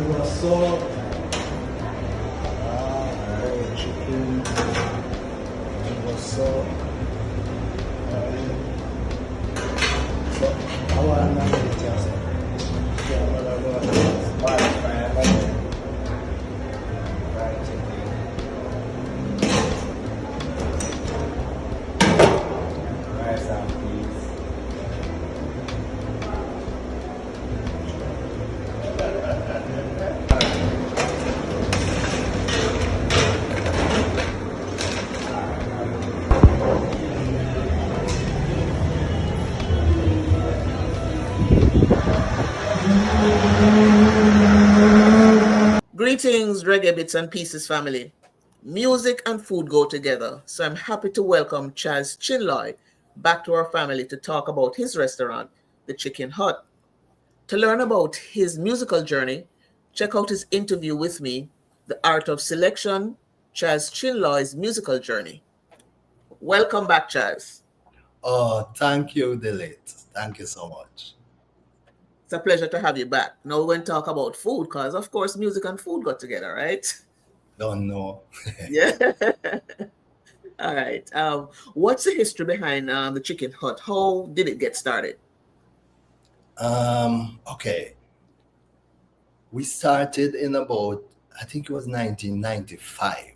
salt, chicken, salt. So I want to know just fried chicken, rice and peas. Greetings, ReggaeBitz&Pcs family. Music and food go together, so I'm happy to welcome Chaz Chinloy back to our family to talk about his restaurant, The Chicken Hut. To learn about his musical journey, check out his interview with me, The Art of Selection, Chaz Chinloy's musical journey. Welcome back, Chaz. Oh, thank you, Delete. Thank you so much. It's a pleasure to have you back. Now we're going to talk about food because, of course, music and food got together, right? Don't know. Yeah. All right. What's the history behind the Chicken Hut? How did it get started? Okay. We started in about, I think it was 1995.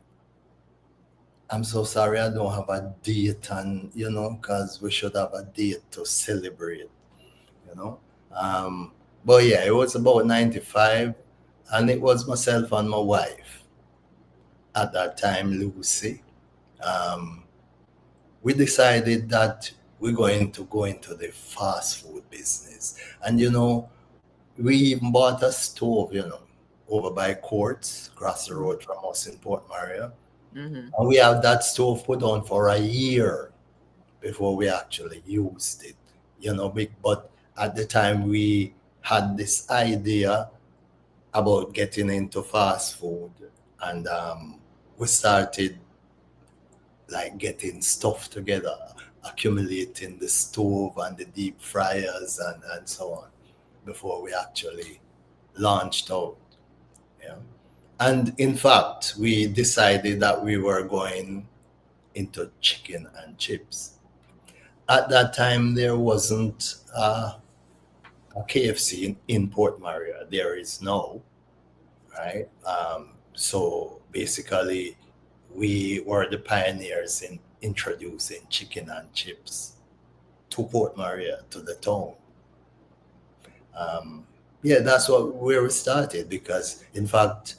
I'm so sorry I don't have a date, and because we should have a date to celebrate, you know. But yeah, it was about 95, and it was myself and my wife at that time, Lucy. Um, we decided that we're going to go into the fast food business. And we even bought a stove, over by Courts, across the road from us in Port Maria. Mm-hmm. And we had that stove put on for a year before we actually used it, but at the time we had this idea about getting into fast food, and we started like getting stuff together, accumulating the stove and the deep fryers and so on before we actually launched out. Yeah. And in fact, we decided that we were going into chicken and chips. At that time, there wasn't a KFC in Port Maria. There is now, right? So basically, we were the pioneers in introducing chicken and chips to Port Maria, to the town. Yeah, that's where we started, because in fact,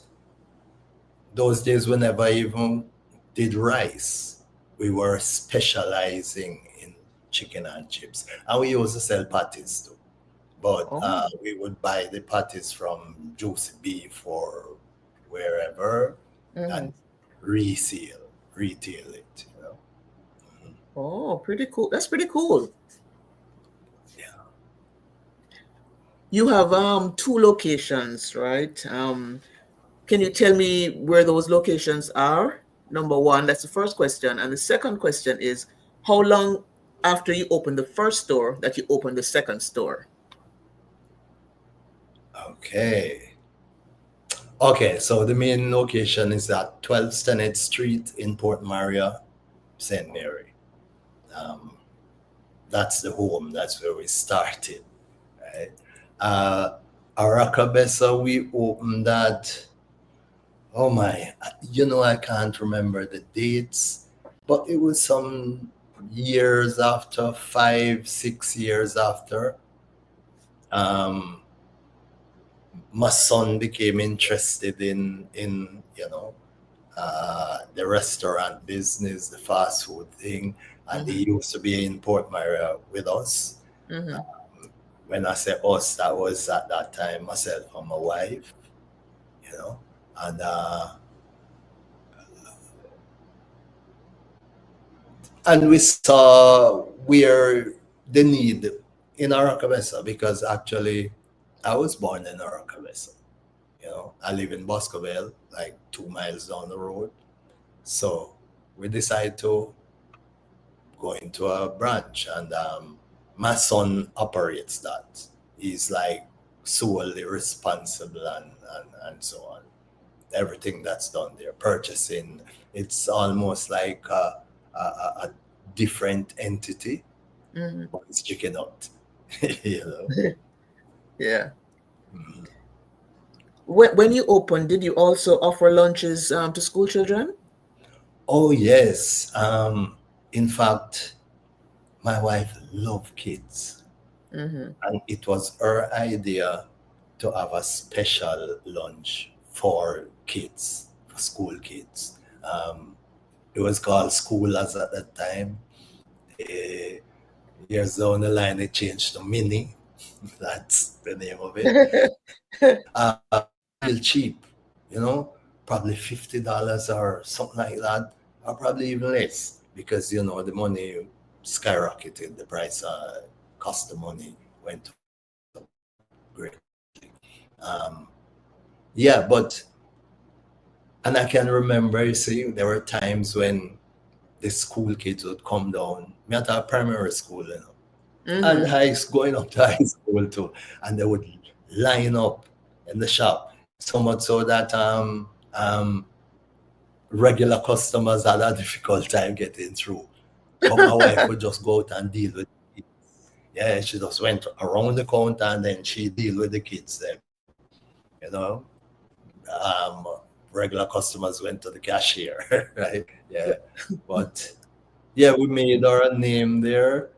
those days we never even did rice. We were specializing in chicken and chips, and we used to sell patties too. But Oh. we would buy the patties from Juicy Beef or wherever Mm-hmm. and retail it. Oh, pretty cool. That's pretty cool. Yeah. You have two locations, right? Can you tell me where those locations are? Number one, that's the first question. And the second question is, how long after you opened the first store that you opened the second store? Okay. Okay, so the main location is at 12 Stennet Street in Port Maria, St. Mary. Um, that's the home. That's where we started, right? Arakabessa, we opened that. Oh my, I can't remember the dates, but it was some years after, 5, 6 years after. Um, my son became interested in the restaurant business, the fast food thing, and he used to be in Port Maria with us. Mm-hmm. When I say us, that was at that time myself and my wife, and we saw where the need in Aracabessa, because actually I was born in Aracabessa. I live in Boscoville, like 2 miles down the road. So we decided to go into a branch, and my son operates that. He's like solely responsible and so on. Everything that's done there, purchasing, it's almost like a different entity, Mm-hmm. but it's chicken out, you know. Yeah. Mhm. When you opened, did you also offer lunches to school children? Oh yes. In fact, my wife loved kids, Mm-hmm. and it was her idea to have a special lunch for kids, for school kids. It was called Schoolers at that time. Eh, Years down the line, it changed to Mini. That's the name of it. Still cheap, you know, probably $50 or something like that, or probably even less, because you know the money skyrocketed. The price, cost of money went up greatly. Um, yeah, but and I can remember, you see, there were times when the school kids would come down. Me at a primary school, you know, and Mm-hmm. going up to high school too, and they would line up in the shop. So much so that regular customers had a difficult time getting through. But my wife would just go out and deal with it. Yeah, she just went around the counter and then she deal with the kids then, you know. Um, Regular customers went to the cashier, right? Yeah. But yeah, we made our name there.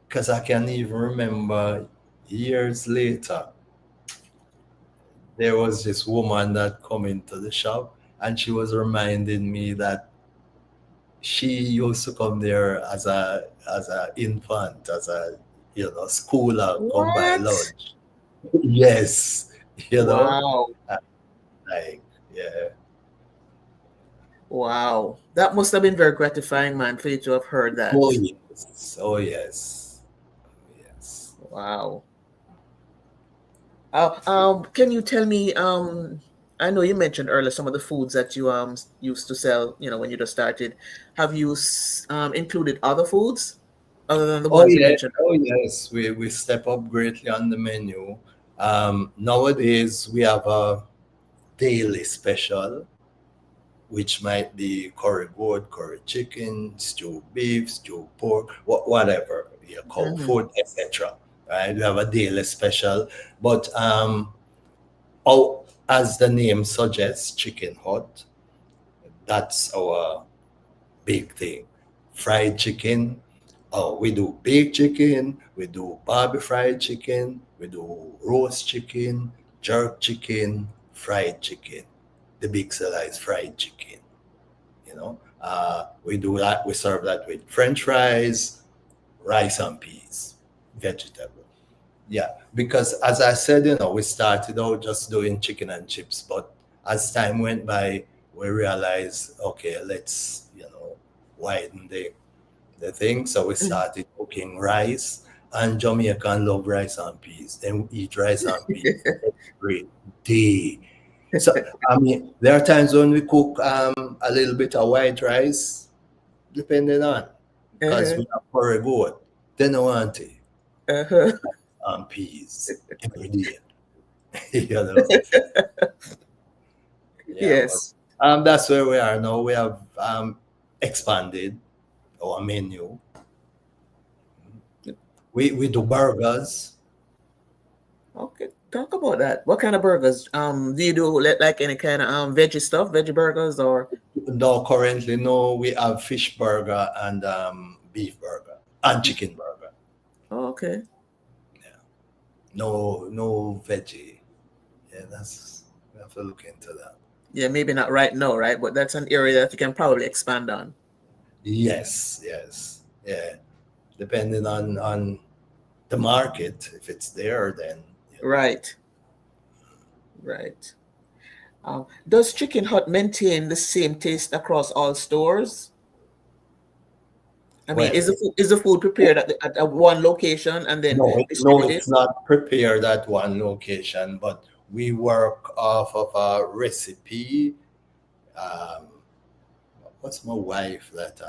Because I can even remember years later, there was this woman that come into the shop and she was reminding me that she used to come there as a infant, as a schooler, come by What? lunch. Yes, you know, Wow. uh, like yeah. Wow. That must have been very gratifying, man, for you to have heard Oh that. yes, oh yes, yes. Wow. Can you tell me, I know you mentioned earlier some of the foods that you used to sell, when you just started. Have you included other foods other than the Oh ones you yeah, mentioned? oh yes. We step up greatly on the menu. Nowadays we have a daily special, which might be curry goat, curry chicken, stew beef, stew pork, whatever, yeah, cow Mm-hmm. food, etc. Right? We have a daily special, but oh, as the name suggests, chicken hot. That's our big thing. Fried chicken. Oh, we do baked chicken, we do barbecue fried chicken, we do roast chicken, jerk chicken, fried chicken. The big seller is fried chicken. We do that. We serve that with French fries, rice and peas, vegetable. Yeah, because as I said, we started out just doing chicken and chips, but as time went by, we realized, okay, let's widen the thing. So we started cooking rice, and Jamaican love rice and peas. Then we eat rice and peas every day. So I mean, there are times when we cook a little bit of white rice, depending on, because Uh-huh. we have curry goat. Then I want it Uh-huh. and peas every day. you know. Yeah, but Yes. that's where we are now. We have expanded our menu. We do burgers. Okay. Talk about that. What kind of burgers? Do you do like any kind of veggie stuff, veggie burgers, or Now currently no, we have fish burger and beef burger and chicken burger. oh, okay. Yeah. No veggie. Yeah, that's we have to look into that. Yeah, maybe not right now, right? But that's an area that you can probably expand on. Yes, yes. Yeah. Depending on the market, if it's there, then you know. Right. Right. Does Chicken Hut maintain the same taste across all stores? I mean, Well, is the food prepared at one location and then no, distributed? it's not prepared at one location, but we work off of a recipe. Um, what's my wife that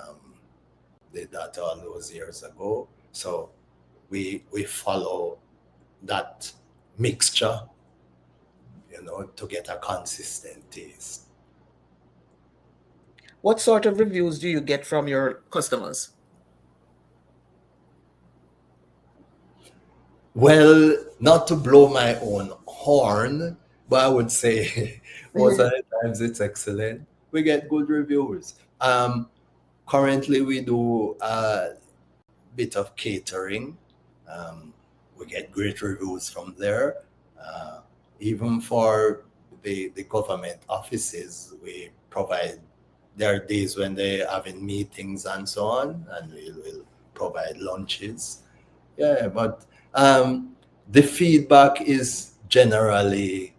did that all those years ago? So we follow that mixture, to get a consistent taste. What sort of reviews do you get from your customers? Well, not to blow my own horn, but I would say most of the times it's excellent. We get good reviews. Currently, we do a bit of catering. Um, we get great reviews from there. Uh, Even for the government offices, we provide. There are days when they're having meetings and so on, and we'll provide lunches. Yeah, but the feedback is generally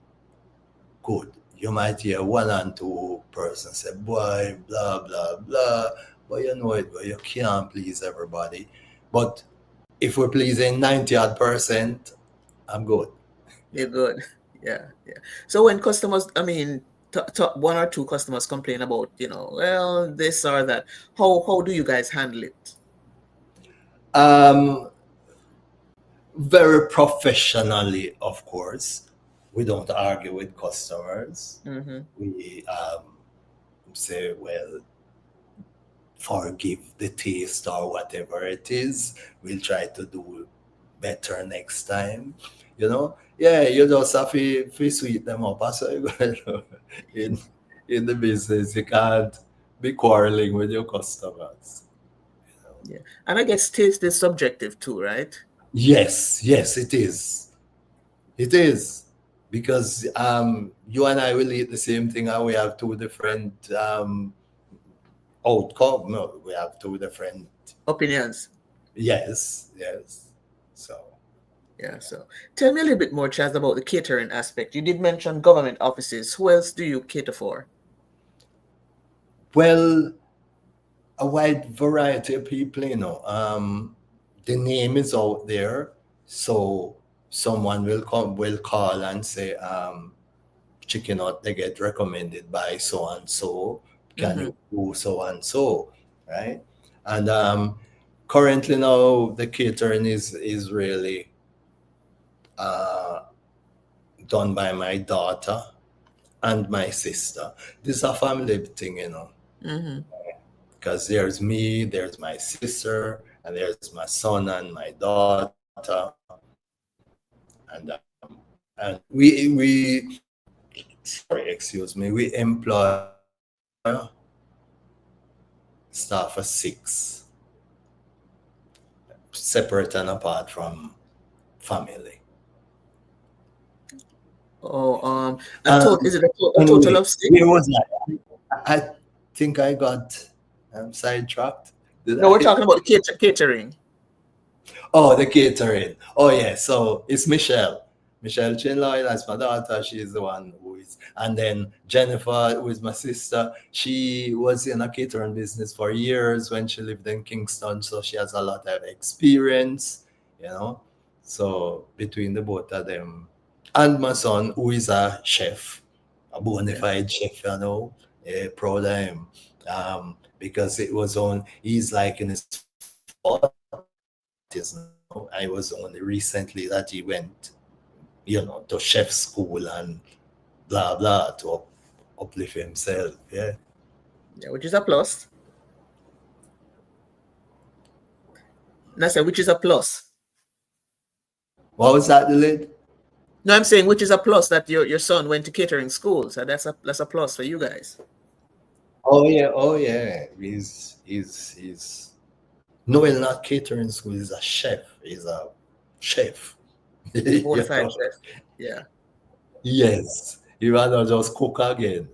good. You might hear one and two persons say, boy, blah, blah, blah. But you know it, but you can't please everybody. But if we're pleasing 90 odd percent, I'm good. You're good. Yeah, yeah. So when customers, I mean, one or two customers complain about, well, this or that. How do you guys handle it? Um, Very professionally, of course. We don't argue with customers. Mm-hmm. We say, well, forgive the taste or whatever it is. We'll try to do better next time. Yeah, you just have to sweet them up. That's what you gotta in in the business. You can't be quarreling with your customers. Yeah, and I guess taste is subjective too, right? Yes, yes, it is. It is. Because you and I will eat the same thing and we have two different outcome. No, we have two different. Opinions. Yes, yes. So, Yeah. So tell me a little bit more, Chaz, about the catering aspect. You did mention government offices. Who else do you cater for? well, a wide variety of people, the name is out there. So someone will call and say, chicken out, they get recommended by so and so. Can Mm-hmm. you do so and so? Right? And currently now the catering is really uh, done by my daughter and my sister. This is a family thing. Mm-hmm. Because there's me, there's my sister, and there's my son and my daughter, and we sorry, excuse me, we employ staff of 6, separate and apart from family. Oh, is Um, it a total anyway, of six? where was I think I got sidetracked. Did No, we're I? talking about catering. Oh, the catering. Oh, yeah. So it's Michelle. Michelle Chinloy, that's my daughter. She's the one who is. And then Jennifer, who is my sister, she was in a catering business for years when she lived in Kingston. So she has a lot of experience. So between the both of them. And my son, who is a chef, a bona Yeah. fide chef, proud of him. Because he's like in his 40s now. I was only recently that he went, to chef school and blah blah to uplift himself. Yeah. Yeah, which is a plus. And I said, which is a plus. What was that, the lid? No, I'm saying which is a plus that your son went to catering school. So that's a plus for you guys. Oh yeah, oh yeah. He's no, he's not catering school. He's a chef. He's a chef. Bona you fide know? chef. Yeah. Yes. He rather just cook again.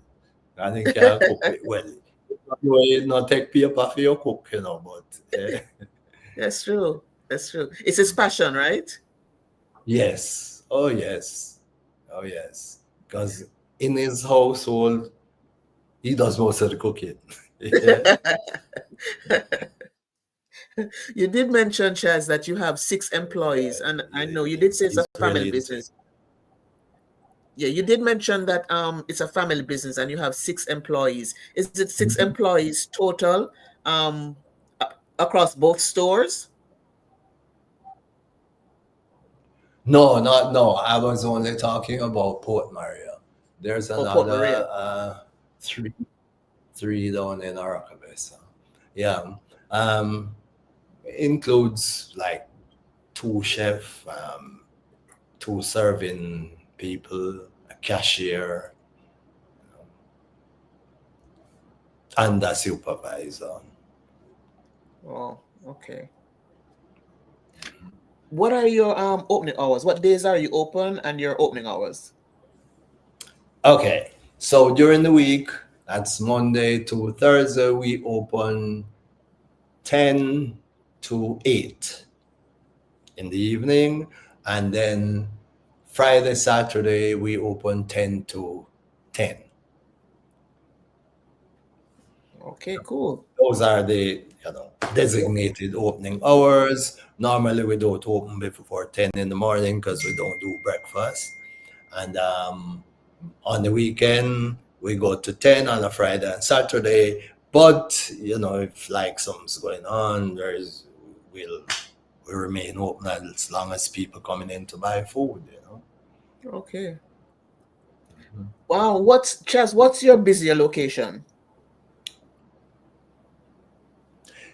I think can cook it well. You not take paper for your cook, but That's true. That's true. It's his passion, right? yes. Oh yes. Oh yes. Because in his household, he does most of the cooking. Yeah. You did mention, Chaz, that you have 6 employees, and I know you did say it's a He's family really into it. business. Yeah, you did mention that it's a family business and you have 6 employees. Is it six Mhm. employees total across both stores? No, not no. I was only talking about Port Maria. There's or Port Maria? another three down in Aracabesa. Yeah. Um, includes like two chef, two serving people, a cashier, and a supervisor. Oh, okay. What are your opening hours? What days are you open and your opening hours? Okay, so during the week, that's Monday to Thursday, we open 10 to 8 in the evening, and then Friday, Saturday, we open 10 to 10. Okay, cool. Those are the designated opening hours. Normally, we don't open before 10 in the morning because we don't do breakfast. And on the weekend, we go to 10 on a Friday and Saturday. But, if like something's going on, we'll we remain open as long as people coming in to buy food. Okay. Wow, what's your busier location?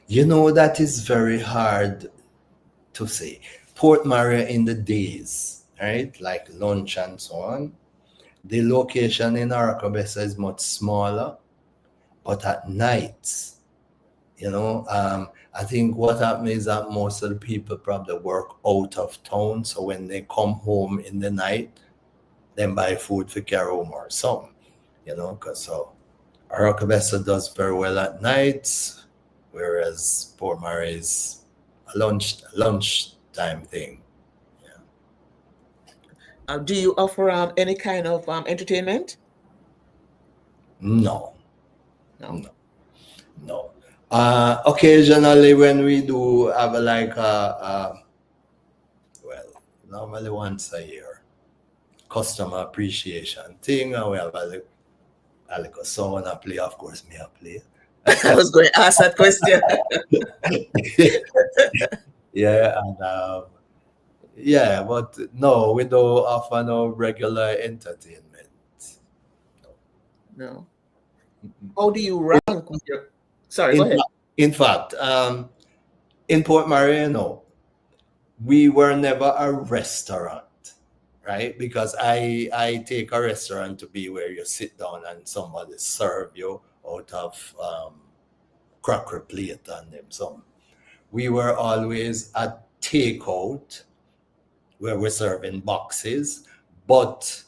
That is very hard to say. Port Maria in the days, right? Like lunch and so on. The location in Aracabesa is much smaller, but at nights, I think what happens is that most of the people probably work out of town. So when they come home in the night, then buy food for carry home or some, because so Aracabesa does very well at nights, whereas Port Maria is a lunch time thing. Do you offer any kind of entertainment? No, No. no, no. Occasionally, when we do have well, normally once a year, customer appreciation thing, and we have a little song I play. Of course, me I play. I was going to ask that question. Yeah, and yeah, but no, we don't offer no regular entertainment. No. Mm-mm. How do you rank with your? Sorry, go In, ahead. in fact, in Port Maria, no, we were never a restaurant, right? Because I take a restaurant to be where you sit down and somebody serve you out of cracker plate and them. So we were always a takeout where we're serving boxes, but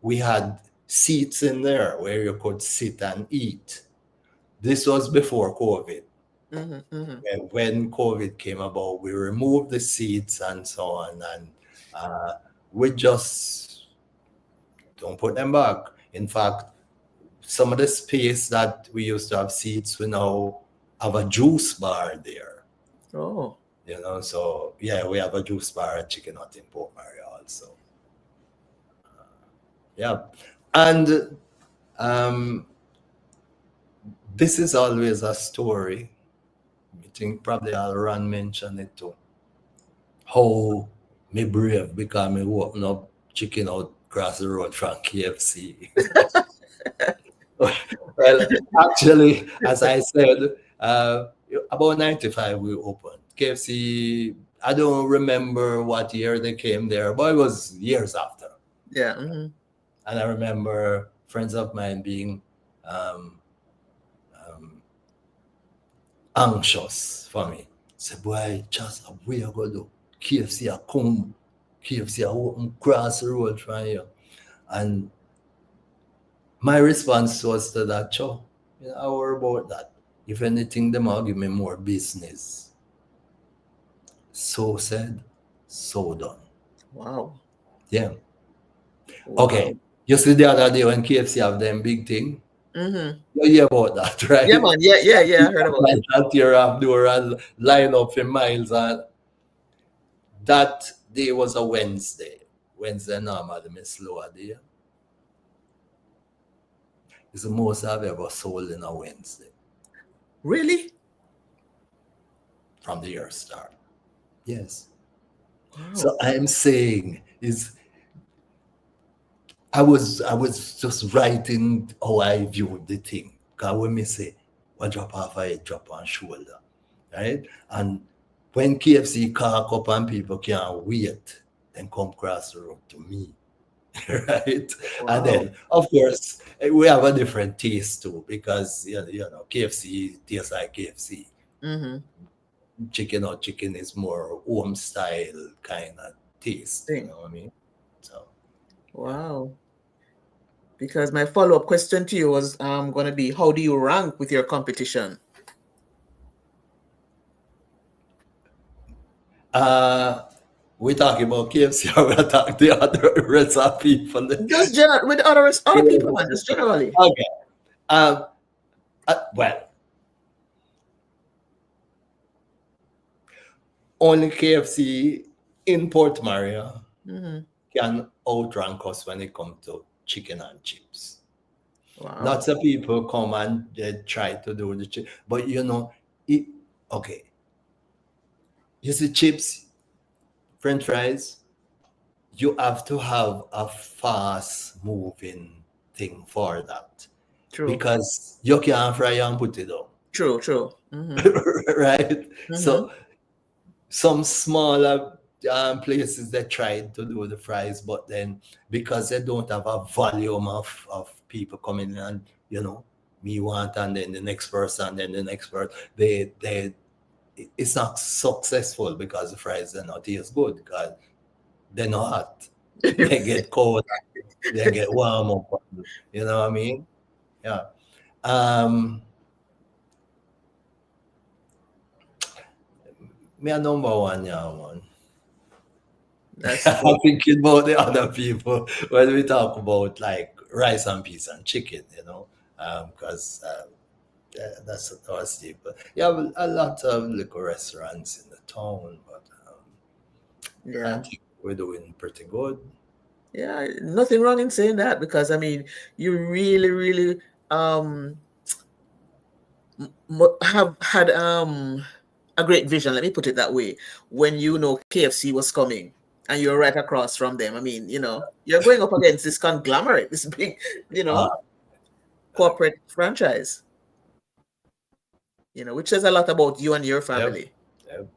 we had seats in there where you could sit and eat. This was before COVID. Mm-hmm. When COVID came about, we removed the seats and so on, and uh, we just don't put them back. In fact, some of the space that we used to have seats, we now have a juice bar there. Oh, So yeah, we have a juice bar at Chicken Hut in Port Maria also. Yeah, and um, this is always a story. I think probably I'll run mention it too. How me brave because me open up chicken out across the road from KFC. Well, actually, as I said, about 95 we opened. KFC, I don't remember what year they came there, but it was years after. yeah. Mm-hmm. And I remember friends of mine being um, um, anxious for me. Say, boy, just a way I go do. KFC a come, KFC a open cross the road from here. And my response was to that, Cho, I worry about that. If anything, them will give me more business. So said, so done. Wow. Yeah. Wow. Okay. You see the other day when KFC have them big thing? Mm-hmm. You hear about that, right? Yeah, man. Yeah. I heard about Like it. that year after and line up for miles, and that day was a Wednesday. Wednesday normally me slower day. It's the most I've ever sold in a Wednesday Really? from the year start. Yes. Wow. So I'm saying is I was just writing how I viewed the thing. Because when me say what drop off a head, drop on shoulder. Right? And when KFC cock up and people can't wait, then come cross the road to me. Right? And Wow. then of course we have a different taste too because KFC tastes like KFC. Mm-hmm. Chicken or chicken is more home style kind of taste, you Thing. know what I mean? So yeah. Wow. Because my follow-up question to you was going to be, how do you rank with your competition? Uh we talking about KFC or we talking the other rest of people. Just general with other people, man. Just generally. Okay. Um well, only KFC in Port Maria Mm-hmm. can outrank us when it comes to chicken and chips. Wow. Lots of people come and they try to do the chip, but it okay. You see chips, French fries, you have to have a fast moving thing for that True. because you can't fry and put it on. True. True. Mm-hmm. Right? Mm-hmm. So some smaller places they tried to do the fries, but then because they don't have a volume of people coming in and me want and then the next person and then the next person, they it's not successful because the fries are not taste good because they're not hot. They get cold, they get warm up. You know what I mean? Yeah. Um, Me a number one, yeah, man. That's I'm good. thinking about the other people when we talk about like rice and peas and chicken, because that's our staple. Yeah, well, a lot of liquor restaurants in the town, but I Yeah. think we're doing pretty good. Yeah. Nothing wrong in saying that because I mean, you really, really um have had a great vision. Let me put it that way. When you know KFC was coming and you're right across from them, I mean, you're going up against this conglomerate, this big, you Uh, know, corporate franchise. Which says a lot about you and your yep, family. yep,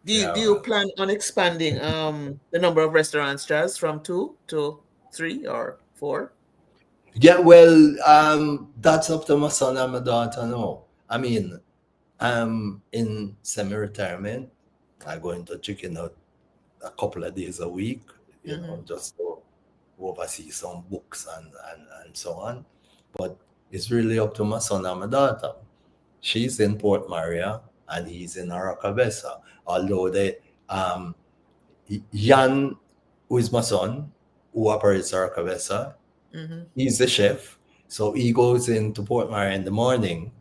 Do you yeah. plan on expanding the number of restaurants, Jazz, from 2 to 3 or 4? Yeah, well, that's up to my son and my daughter now. I mean, I'm in semi-retirement. I go into chicken out a couple of days a week, Mm-hmm. just to oversee some books and so on. But it's really up to my son and my daughter. She's in Port Maria and he's in Aracabesa. Although um, Jan, who is my son, who operates Aracabesa, Mm-hmm. he's the chef. So he goes into Port Maria in the morning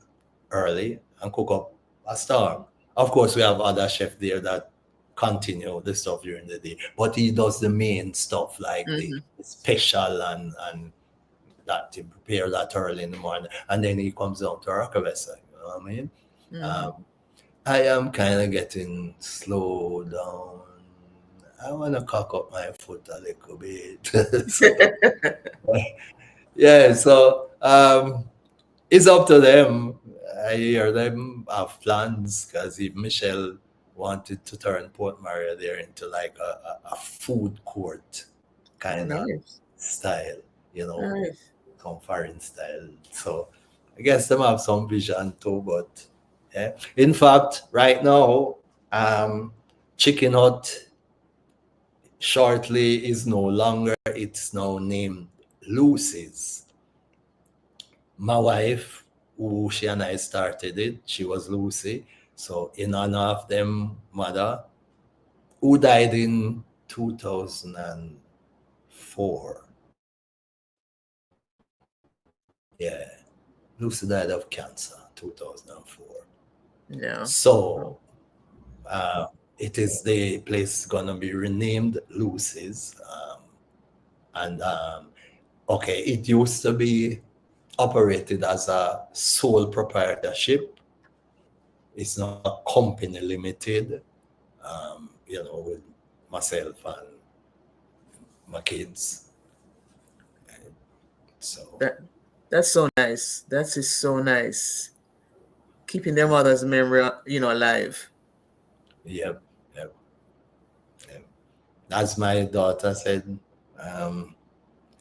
early and cook up a storm. Of course, we have other chefs there that continue the stuff during the day, but he does the main stuff like the Mm-hmm. special and that he prepare that early in the morning, and then he comes down to Rockabessa. You know what I mean? Mm-hmm. Um, I am kind of getting slow down. I want to cock up my foot a little bit. So yeah, so it's up to them. I hear them have plans because if Michelle wanted to turn Port Maria there into like a food court Oh, kind of nice. style, you know, Nice. some foreign style. So I guess them have some vision too, but yeah. In fact, right now, um, Chicken Hut shortly is no longer, it's now named Lucy's. My wife, who she and I started it, she was Lucy. So in honor of them mother, who died in 2004. Yeah, Lucy died of cancer 2004. Yeah. So it is the place gonna be renamed Lucy's. And okay, it used to be operated as a sole proprietorship. It's not company limited. with myself and my kids. And so, That that's so nice. That is so nice. Keeping their mother's memory, alive. yep, yep, yep. As my daughter said, um,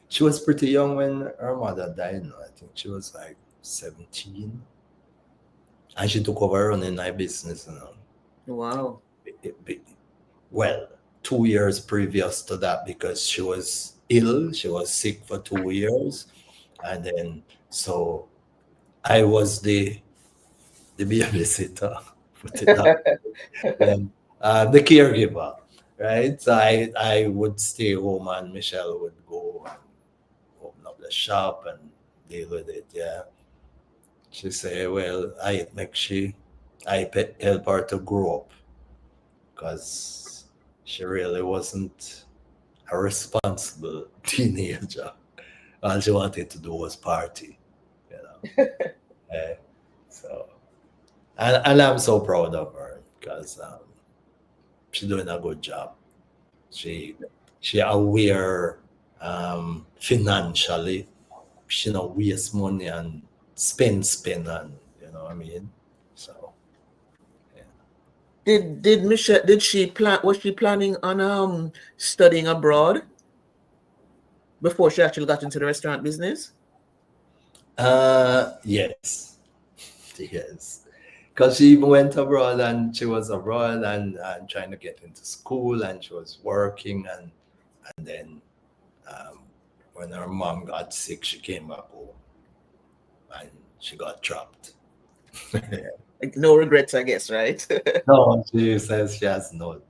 she was pretty young when her mother died. No? I think she was like 17. And she took over running my business. Wow. It- it- well, 2 years previous to that because she was ill. She was sick for 2 years. And then, so I was the babysitter, put it that then the caregiver, right? So I would stay home and Michelle would go and open up the shop and deal with it. Yeah, she say, well, I make help her to grow up because she really wasn't a responsible teenager. All she wanted to do was party, you know. Eh, so and I'm so proud of her because she's doing a good job. She she aware financially. She not waste money and spend and what I mean. So yeah. Did Michelle did she plan was she planning on studying abroad before she actually got into the restaurant business? Yes, yes. Because she even went abroad and she was abroad and trying to get into school and she was working and then um, when her mom got sick, she came back home and she got trapped. Like no regrets, I guess, right? No, she says she has no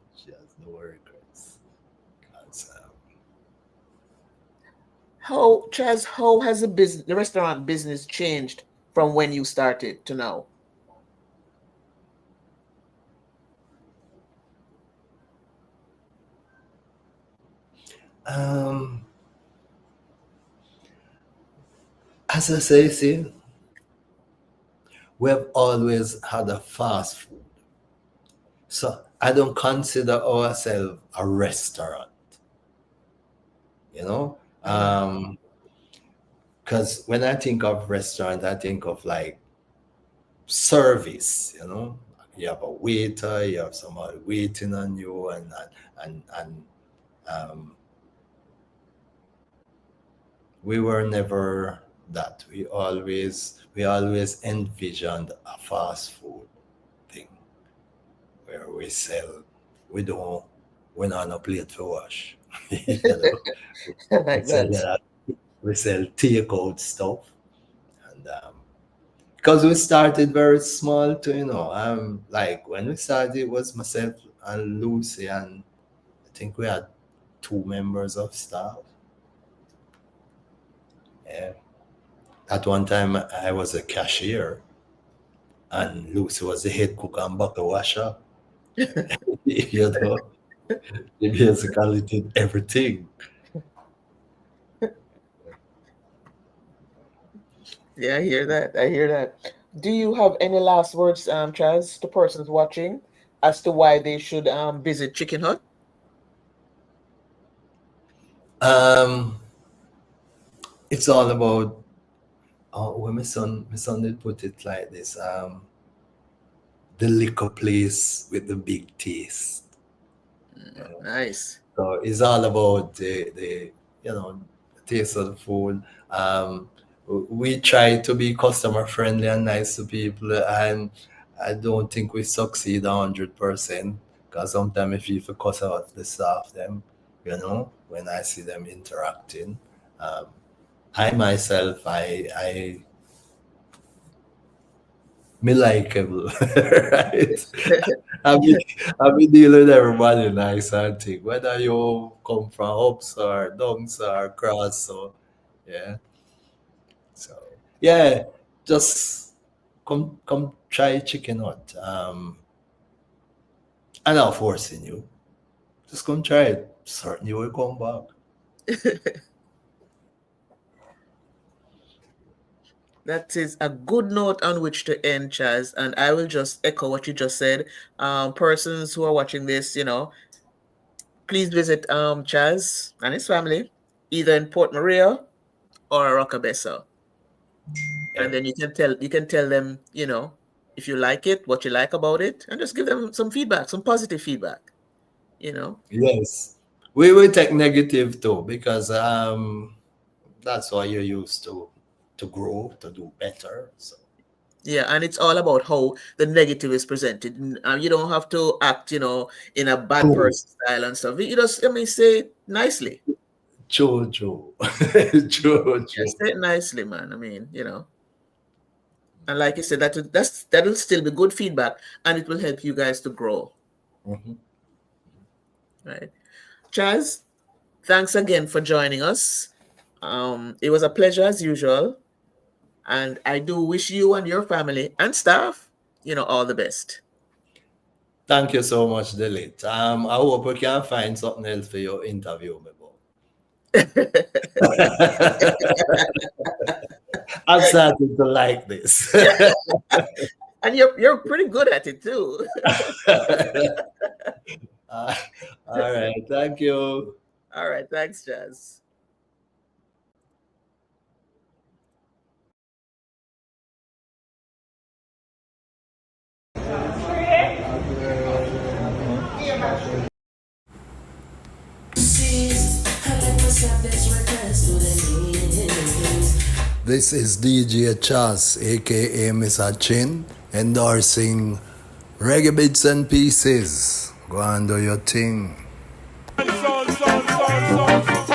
regrets. 'Cause, How Chaz, how has the restaurant business changed from when you started to now? um, as I say, see, we have always had a fast food. So I don't consider ourselves a restaurant, you know? Mhm. Because when I think of restaurant, I think of like service, You have a waiter, you have somebody waiting on you and um, we were never that. We always envisioned a fast food thing where we don't we're not on a plate for wash. We Like sell that. we sell takeout stuff and because we started very small too, like when we started it was myself and Lucy and I think we had 2 members of staff. Yeah. At one time I was a cashier and Lucy was the head cook and bucket washer. you know, she basically did everything. Yeah, I hear that. I hear that. Do you have any last words, Chaz, to persons watching as to why they should visit Chicken Hut? Um, it's all about when my son did put it like this, the liquor place with the big taste. Nice. So it's all about the taste of the food. Um, we try to be customer friendly and nice to people, and I don't think we succeed 100% because sometimes if you cuss out the staff, them, when I see them interacting, um, I myself, I me likable, right? I mean, I be dealing with everybody nice and thing, whether you come from ups or downs or cross. So, yeah. So, yeah, just come try chicken hut. I'm not forcing you. Just come try it. Certainly will come back. That is a good note on which to end, Chaz. And I will just echo what you just said. Persons who are watching this, please visit Chaz and his family, either in Port Maria or Rockabessa. And then you can tell them, if you like it, what you like about it, and just give them some feedback, some positive feedback, you know. Yes. We will take negative too because that's why you're used to grow, to do better. So Yeah, and it's all about how the negative is presented. You don't have to act, in a bad true, person style and stuff. You just, say it nicely. true, true, true, Yeah, true. say it nicely, man. And like I said, that'll still be good feedback, and it will help you guys to grow, Mhm. right? Chaz, thanks again for joining us. It was a pleasure as usual, and I do wish you and your family and staff, all the best. Thank you so much, Delete. I hope we can find something else for your interview, me about. I'm starting to like this. And you're pretty good at it too. Uh, all right. Thank you. All right, thanks, Jazz. This is DJ Chas, aka Mr. Chin, endorsing ReggaeBitz&Pcs. Go and do your thing. Sound, sound, sound, sound.